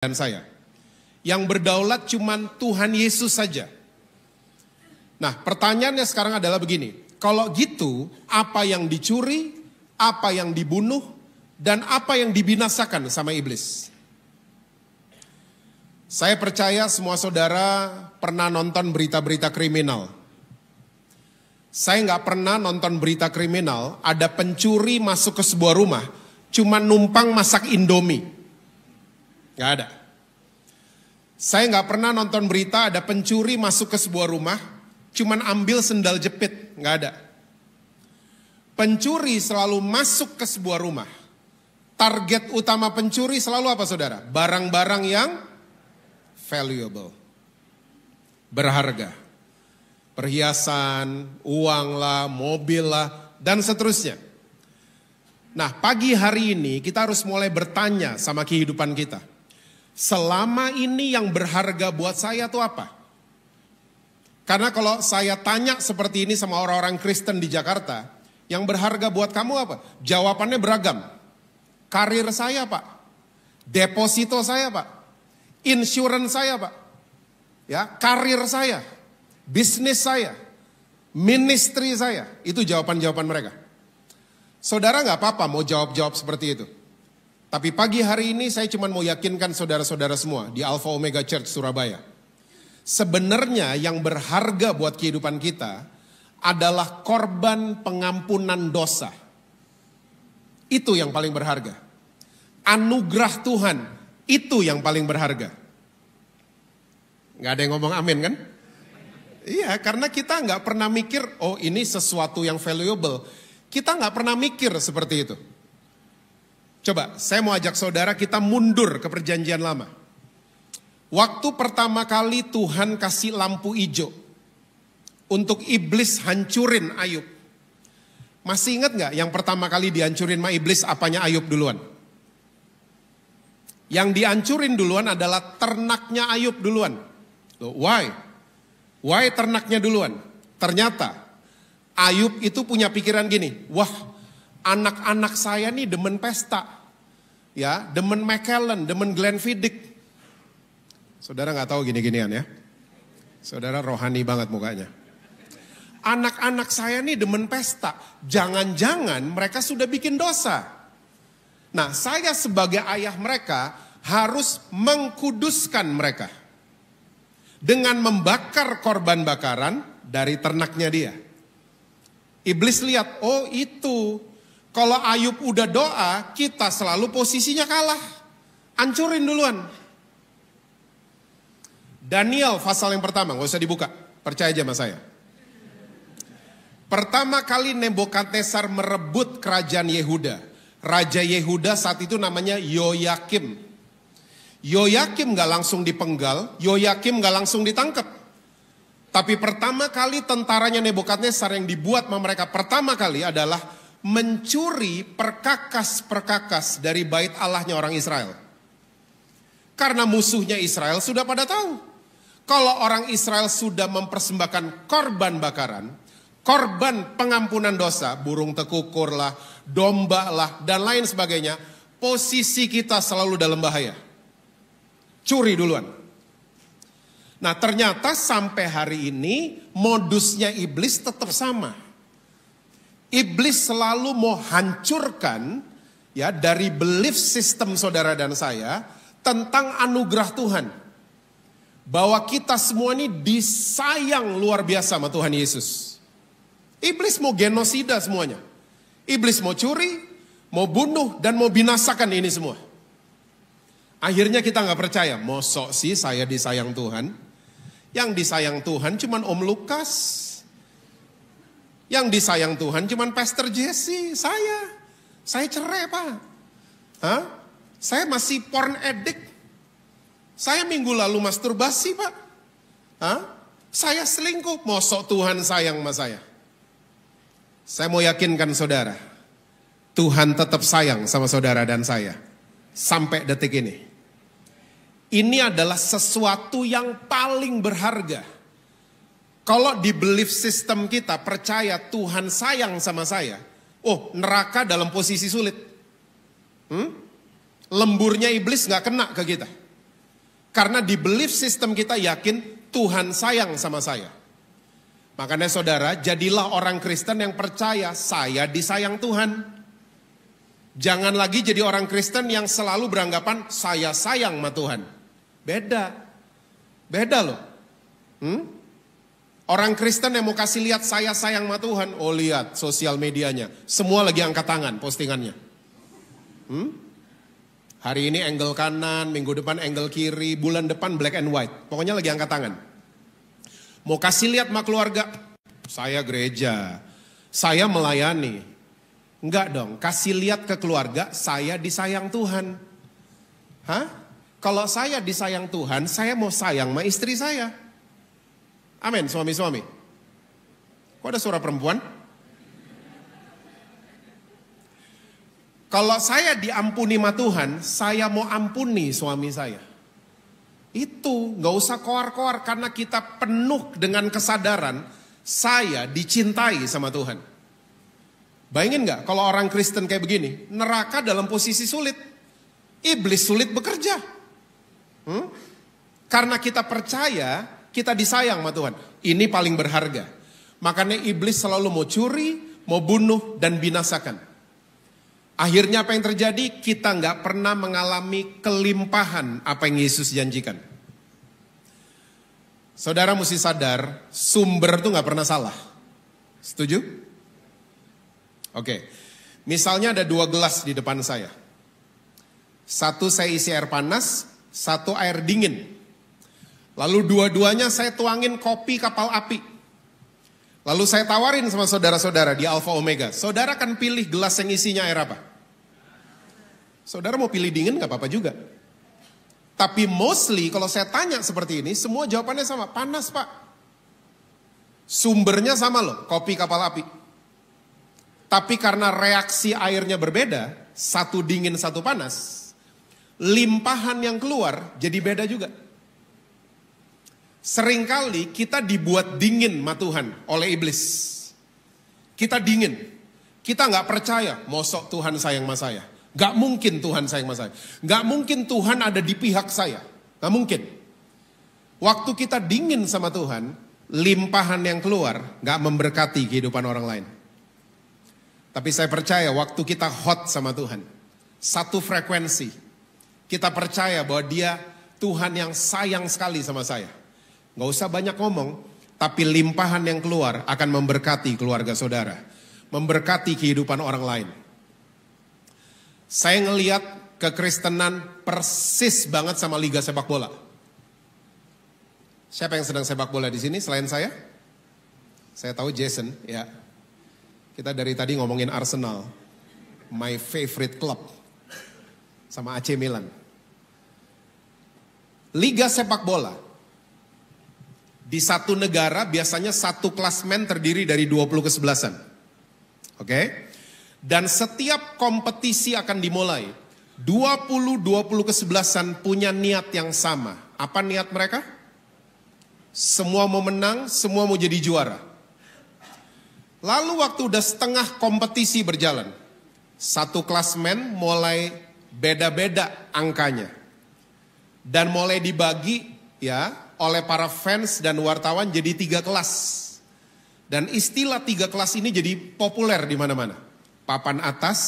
dan saya. Yang berdaulat cuman Tuhan Yesus saja. Nah, pertanyaannya sekarang adalah begini. Kalau gitu, apa yang dicuri, apa yang dibunuh, dan apa yang dibinasakan sama iblis? Saya percaya semua saudara pernah nonton berita-berita kriminal. Saya nggak pernah nonton berita kriminal, ada pencuri masuk ke sebuah rumah, cuma numpang masak Indomie. Nggak ada. Saya nggak pernah nonton berita ada pencuri masuk ke sebuah rumah, cuman ambil sendal jepit. Nggak ada. Pencuri selalu masuk ke sebuah rumah. Target utama pencuri selalu apa saudara? Barang-barang yang valuable. Berharga. Perhiasan, uang lah, mobil lah, dan seterusnya. Nah, pagi hari ini kita harus mulai bertanya sama kehidupan kita. Selama ini yang berharga buat saya itu apa? Karena kalau saya tanya seperti ini sama orang-orang Kristen di Jakarta, yang berharga buat kamu apa? Jawabannya beragam. Karir saya Pak, deposito saya Pak, insurance saya Pak, ya, karir saya, bisnis saya, ministry saya, itu jawaban-jawaban mereka. Saudara nggak apa-apa mau jawab-jawab seperti itu. Tapi pagi hari ini saya cuma mau yakinkan saudara-saudara semua di Alpha Omega Church Surabaya. Sebenarnya yang berharga buat kehidupan kita adalah korban pengampunan dosa. Itu yang paling berharga. Anugerah Tuhan, itu yang paling berharga. Gak ada yang ngomong amin kan? Iya, karena kita gak pernah mikir, oh ini sesuatu yang valuable. Kita gak pernah mikir seperti itu. Coba, saya mau ajak saudara kita mundur ke perjanjian lama. Waktu pertama kali Tuhan kasih lampu hijau untuk iblis hancurin Ayub. Masih ingat gak yang pertama kali dihancurin sama iblis apanya Ayub duluan? Yang dihancurin duluan adalah ternaknya Ayub duluan. Why? Why ternaknya duluan? Ternyata Ayub itu punya pikiran gini, wah anak-anak saya nih demen pesta, ya, demen Macallan, demen Glenfiddich. Saudara nggak tahu gini-ginian ya? Saudara rohani banget mukanya. Anak-anak saya nih demen pesta, jangan-jangan mereka sudah bikin dosa. Nah, saya sebagai ayah mereka harus mengkuduskan mereka dengan membakar korban bakaran dari ternaknya dia. Iblis lihat, oh itu. Kalau Ayub udah doa, kita selalu posisinya kalah. Hancurin duluan. Daniel pasal yang pertama, gak usah dibuka. Percaya aja sama saya. Pertama kali Nebukadnezar merebut kerajaan Yehuda. Raja Yehuda saat itu namanya Yoyakim. Yoyakim gak langsung dipenggal, Yoyakim gak langsung ditangkap. Tapi pertama kali tentaranya Nebukadnezar yang dibuat sama mereka pertama kali adalah mencuri perkakas-perkakas dari bait Allahnya orang Israel. Karena musuhnya Israel sudah pada tahu. Kalau orang Israel sudah mempersembahkan korban bakaran, korban pengampunan dosa, burung tekukur lah, domba lah, dan lain sebagainya, posisi kita selalu dalam bahaya. Curi duluan. Nah, ternyata sampai hari ini modusnya iblis tetap sama. Iblis selalu mau hancurkan ya dari belief system saudara dan saya tentang anugerah Tuhan. Bahwa kita semua ini disayang luar biasa sama Tuhan Yesus. Iblis mau genosida semuanya. Iblis mau curi, mau bunuh, dan mau binasakan ini semua. Akhirnya kita gak percaya, mosok sih saya disayang Tuhan. Yang disayang Tuhan cuman Om Lukas. Yang disayang Tuhan cuman Pastor Jesse, saya. Saya cerai Pak. Hah? Saya masih porn addict. Saya minggu lalu masturbasi Pak. Hah? Saya selingkuh, mosok Tuhan sayang sama saya. Saya mau yakinkan saudara, Tuhan tetap sayang sama saudara dan saya. Sampai detik ini. Ini adalah sesuatu yang paling berharga. Kalau di belief system kita percaya Tuhan sayang sama saya. Oh, neraka dalam posisi sulit. Lemburnya iblis gak kena ke kita. Karena di belief system kita yakin Tuhan sayang sama saya. Makanya saudara, jadilah orang Kristen yang percaya saya disayang Tuhan. Jangan lagi jadi orang Kristen yang selalu beranggapan saya sayang sama Tuhan. Beda. Beda loh. Orang Kristen yang mau kasih lihat saya sayang sama Tuhan. Oh lihat sosial medianya. Semua lagi angkat tangan postingannya. Hari ini angle kanan, minggu depan angle kiri, bulan depan black and white. Pokoknya lagi angkat tangan. Mau kasih lihat sama keluarga, saya gereja, saya melayani. Enggak dong, kasih lihat ke keluarga, saya disayang Tuhan. Hah? Kalau saya disayang Tuhan, saya mau sayang sama istri saya. Amin, suami-suami. Kok ada suara perempuan? Kalau saya diampuni sama Tuhan, saya mau ampuni suami saya. Itu gak usah koar-koar karena kita penuh dengan kesadaran saya dicintai sama Tuhan. Bayangin gak kalau orang Kristen kayak begini, neraka dalam posisi sulit. Iblis sulit bekerja. Karena kita percaya kita disayang sama Tuhan. Ini paling berharga. Makanya iblis selalu mau curi, mau bunuh dan binasakan. Akhirnya apa yang terjadi? Kita nggak pernah mengalami kelimpahan apa yang Yesus janjikan. Saudara mesti sadar, sumber itu nggak pernah salah. Setuju? Oke. Misalnya ada 2 gelas di depan saya. Satu saya isi air panas, satu air dingin. Lalu dua-duanya saya tuangin kopi kapal api. Lalu saya tawarin sama saudara-saudara di Alpha Omega. Saudara akan pilih gelas yang isinya air apa? Saudara mau pilih dingin gak apa-apa juga. Tapi mostly kalau saya tanya seperti ini, semua jawabannya sama. Panas pak. Sumbernya sama loh, kopi kapal api. Tapi karena reaksi airnya berbeda, satu dingin satu panas, limpahan yang keluar jadi beda juga. Seringkali kita dibuat dingin sama Tuhan oleh iblis. Kita dingin. Kita gak percaya, mosok Tuhan sayang sama saya. Gak mungkin Tuhan sayang sama saya. Gak mungkin Tuhan ada di pihak saya. Gak mungkin. Waktu kita dingin sama Tuhan, limpahan yang keluar gak memberkati kehidupan orang lain. Tapi saya percaya waktu kita hot sama Tuhan, satu frekuensi, kita percaya bahwa dia Tuhan yang sayang sekali sama saya. Gak usah banyak ngomong, tapi limpahan yang keluar akan memberkati keluarga saudara. Memberkati kehidupan orang lain. Saya ngelihat kekristenan persis banget sama liga sepak bola. Siapa yang sedang sepak bola di sini selain saya? Saya tahu Jason, ya. Kita dari tadi ngomongin Arsenal, my favorite club, sama AC Milan. Liga sepak bola di satu negara biasanya satu klasmen terdiri dari 20 kesebelasan. Oke? Dan setiap kompetisi akan dimulai, 20 kesebelasan punya niat yang sama. Apa niat mereka? Semua mau menang, semua mau jadi juara. Lalu waktu udah setengah kompetisi berjalan, satu klasmen mulai beda-beda angkanya. Dan mulai dibagi ya oleh para fans dan wartawan jadi 3 kelas. Dan istilah 3 kelas ini jadi populer di mana-mana. Papan atas,